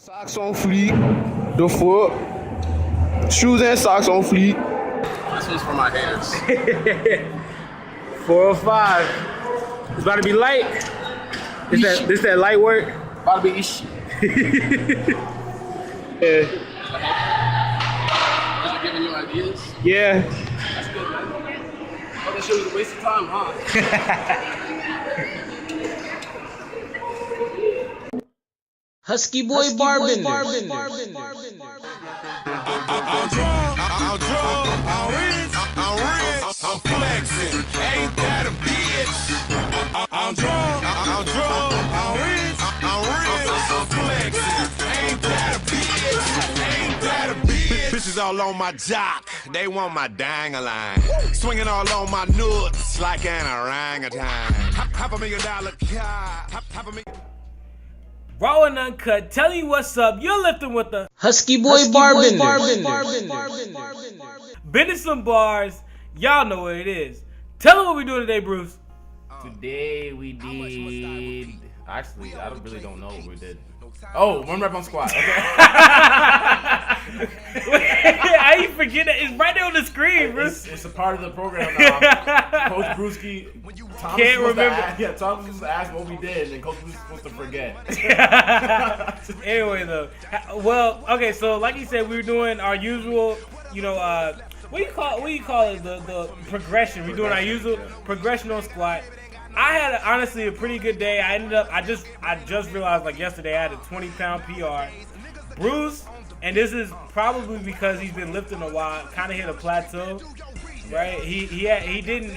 Socks on Fleek, the foot, shoes and socks on Fleek. This one's for my haters. 405. It's about to be light. This that light work? About to be ish. Yeah. Is it giving you ideas? Yeah. That's good, man. Oh, that shit was a waste of time, huh? HuskyBoyBarbenders. I'm drunk, I'm rich, I'm flexing. Ain't that a bitch? I'm drunk, I'm rich, I'm flexing. Ain't that a bitch? Ain't that a bitch? Bitches all on my jock, they want my dang-a-line. Swinging all on my nuts like an orangutan. $500,000 car, $500,000. Raw and uncut, telling you what's up. You're lifting with the HuskyBoyBarbenders. bending some bars. Y'all know what it is. Tell them what we doing today, Bruce. Today we did. Actually, I really don't know what we did. Oh, one rep on squat. Okay. I even forget that. It's right there on the screen, Bruce. It's a part of the program now. Coach Brewski, Can't remember. Thomas was asked what we did, and Coach Brewski's supposed to forget. Anyway, though. Well, okay, so like you said, we were doing our usual, what do you call it? The progression. We're doing our usual progression on squat. I had honestly a pretty good day. I just realized like yesterday I had a 20-pound PR. Bruce, and this is probably because he's been lifting a while, kind of hit a plateau, right? He didn't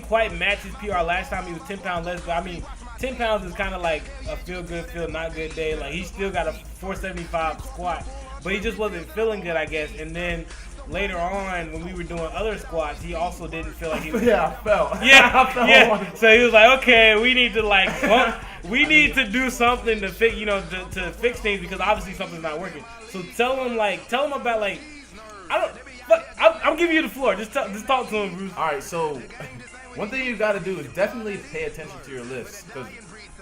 quite match his PR last time. He was 10 pounds less, but I mean 10 pounds is kind of like a feel good, feel not good day. Like he still got a 475 squat, but he just wasn't feeling good, I guess. And then later on, when we were doing other squats, he also didn't feel like he was. Yeah, I felt. Yeah. So he was like, okay, we need to do something to fix, to fix things because obviously something's not working. So tell him about I'm giving you the floor. Just talk to him, Bruce. All right, so one thing you got to do is definitely pay attention to your lifts because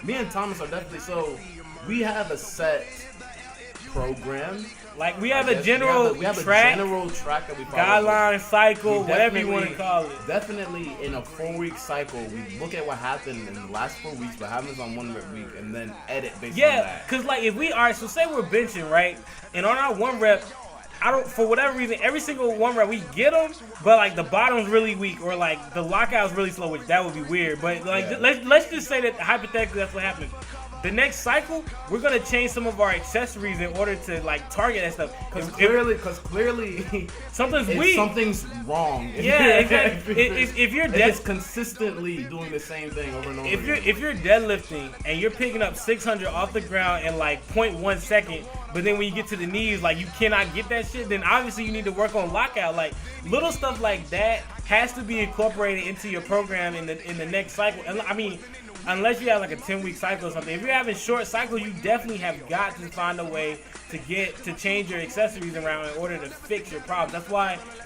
me and Thomas are definitely we have a set program. Like we have a general track that we follow. Guideline, cycle, whatever you want to call it. Definitely in a 4-week cycle, we look at what happened in the last 4 weeks, what happens on 1 rep week, and then edit based on that. Yeah, because like if so say we're benching, right? And on our 1 rep, for whatever reason, every single 1 rep we get them, but like the bottom's really weak or like the lockout's really slow, which that would be weird. But like let's just say that hypothetically that's what happens. The next cycle, we're gonna change some of our accessories in order to like target that stuff. Because clearly, something's weak. Something's wrong. Yeah, exactly. If you're consistently doing the same thing over and over. If you're deadlifting and you're picking up 600 off the ground in like 0.1 second, but then when you get to the knees, like you cannot get that shit, then obviously you need to work on lockout. Like little stuff like that has to be incorporated into your program in the next cycle. And I mean, unless you have like a 10-week cycle or something. If you're having short cycles, you definitely have got to find a way to change your accessories around in order to fix your problems.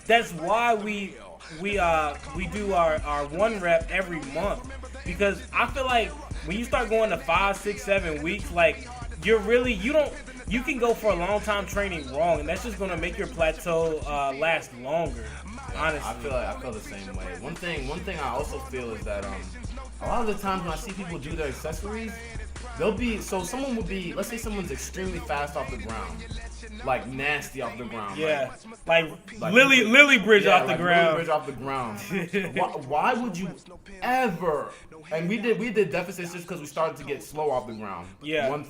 That's why we do our 1 rep every month, because I feel like when you start going to 5, 6, 7 weeks, like you can go for a long time training wrong, and that's just gonna make your plateau last longer. Honestly, I feel the same way. One thing I also feel is that a lot of the times when I see people do their accessories, someone would be, let's say someone's extremely fast off the ground, like nasty off the ground. Yeah, like Lily Bridge off the ground. Lily Bridge off the ground. why would you ever? And we did deficits just because we started to get slow off the ground. Yeah. Once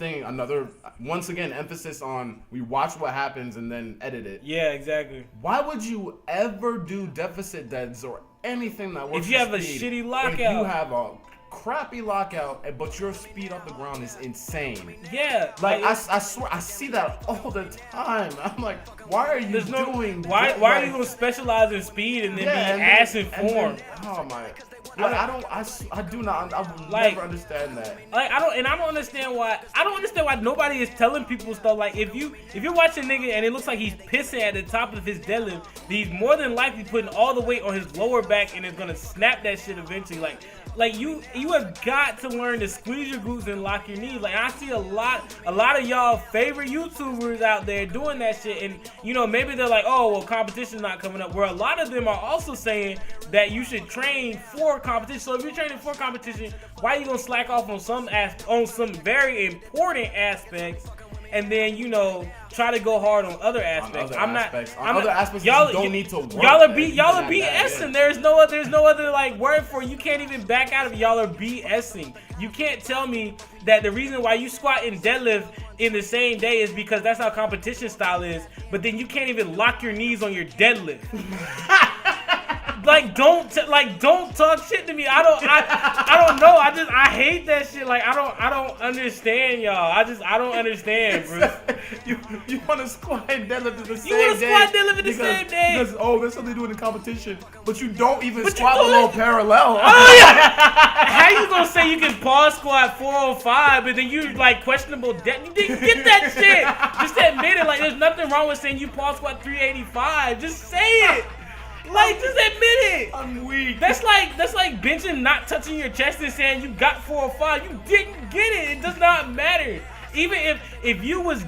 again, emphasis on we watch what happens and then edit it. Yeah, exactly. Why would you ever do deficit deads or anything that works? If you have a shitty lockout. If you have a crappy lockout, but your speed off the ground is insane. Yeah. Like I swear, I see that all the time. I'm like, why are you doing? Why are you gonna specialize in speed and then be ass in form? Oh my. I do not. I will never understand that. Like I don't understand why. I don't understand why nobody is telling people stuff. Like if you're watching a nigga and it looks like he's pissing at the top of his deadlift, he's more than likely putting all the weight on his lower back and is gonna snap that shit eventually. Like Like you have got to learn to squeeze your glutes and lock your knees. Like I see a lot of y'all favorite YouTubers out there doing that shit, and you know maybe they're like, oh well, competition's not coming up. Where a lot of them are also saying that you should train for competition. So if you're training for competition, why are you gonna slack off on some very important aspects? And then try to go hard on other aspects. Other aspects you don't need to work. Y'all are BSing. Yeah. There's no other like word for it. You can't even back out of it. Y'all are BSing. You can't tell me that the reason why you squat and deadlift in the same day is because that's how competition style is. But then you can't even lock your knees on your deadlift. Like don't talk shit to me. I don't know. I hate that shit. Like I don't understand y'all. I don't understand, bro. You want to squat and deadlift the same day? You want to squat deadlift the same day? Because that's something they do in the competition, but you don't even squat below parallel. Oh yeah. How you gonna say you can pause squat 405, but then you like questionable depth? You didn't get that shit. Just admit it. Like there's nothing wrong with saying you pause squat 385. Just say it. Like, just admit it. I'm weak. That's like benching not touching your chest and saying you got 405. You didn't get it. It does not matter. Even if you was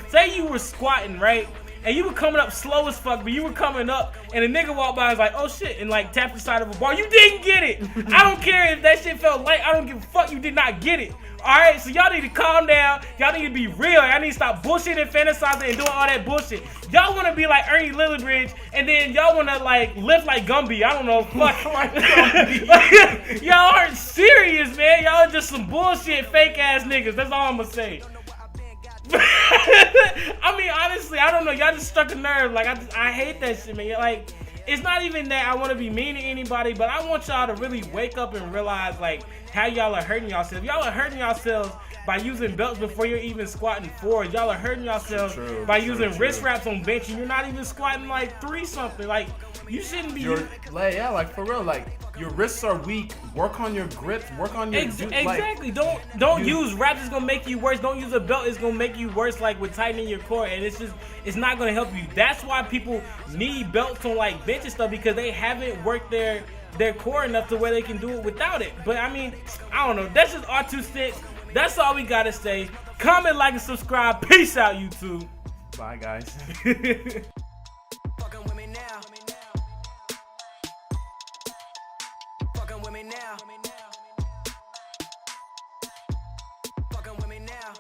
say you were squatting, right? And you were coming up slow as fuck, but you were coming up, and a nigga walked by and was like, oh shit, and like tapped the side of a bar. You didn't get it. I don't care if that shit felt light. I don't give a fuck. You did not get it. Alright, so y'all need to calm down. Y'all need to be real. Y'all need to stop bullshitting, fantasizing, and doing all that bullshit. Y'all want to be like Ernie Lillibridge, and then y'all want to like lift like Gumby. I don't know. Fuck. Y'all aren't serious, man. Y'all are just some bullshit, fake ass niggas. That's all I'm gonna say. I mean, honestly, I don't know. Y'all just struck a nerve. Like, I hate that shit, man. Like, it's not even that I want to be mean to anybody, but I want y'all to really wake up and realize, like, how y'all are hurting yourselves. Y'all are hurting yourselves by using belts before you're even squatting forward. Y'all are hurting yourselves by using wrist wraps on bench, and you're not even squatting, like, 3-something. Like, you shouldn't be... like, for real, like, your wrists are weak. Work on your grips. Work on your... Exactly. Don't use wraps. It's going to make you worse. Don't use a belt. It's going to make you worse, like, with tightening your core. And it's not going to help you. That's why people need belts on, like, bench and stuff, because they haven't worked their core enough to where they can do it without it. But, I mean, I don't know. That's just our 2 cents. That's all we got to say. Comment, like, and subscribe. Peace out, YouTube. Bye, guys. Fucking with me now. Fucking with me now. Fucking with me now.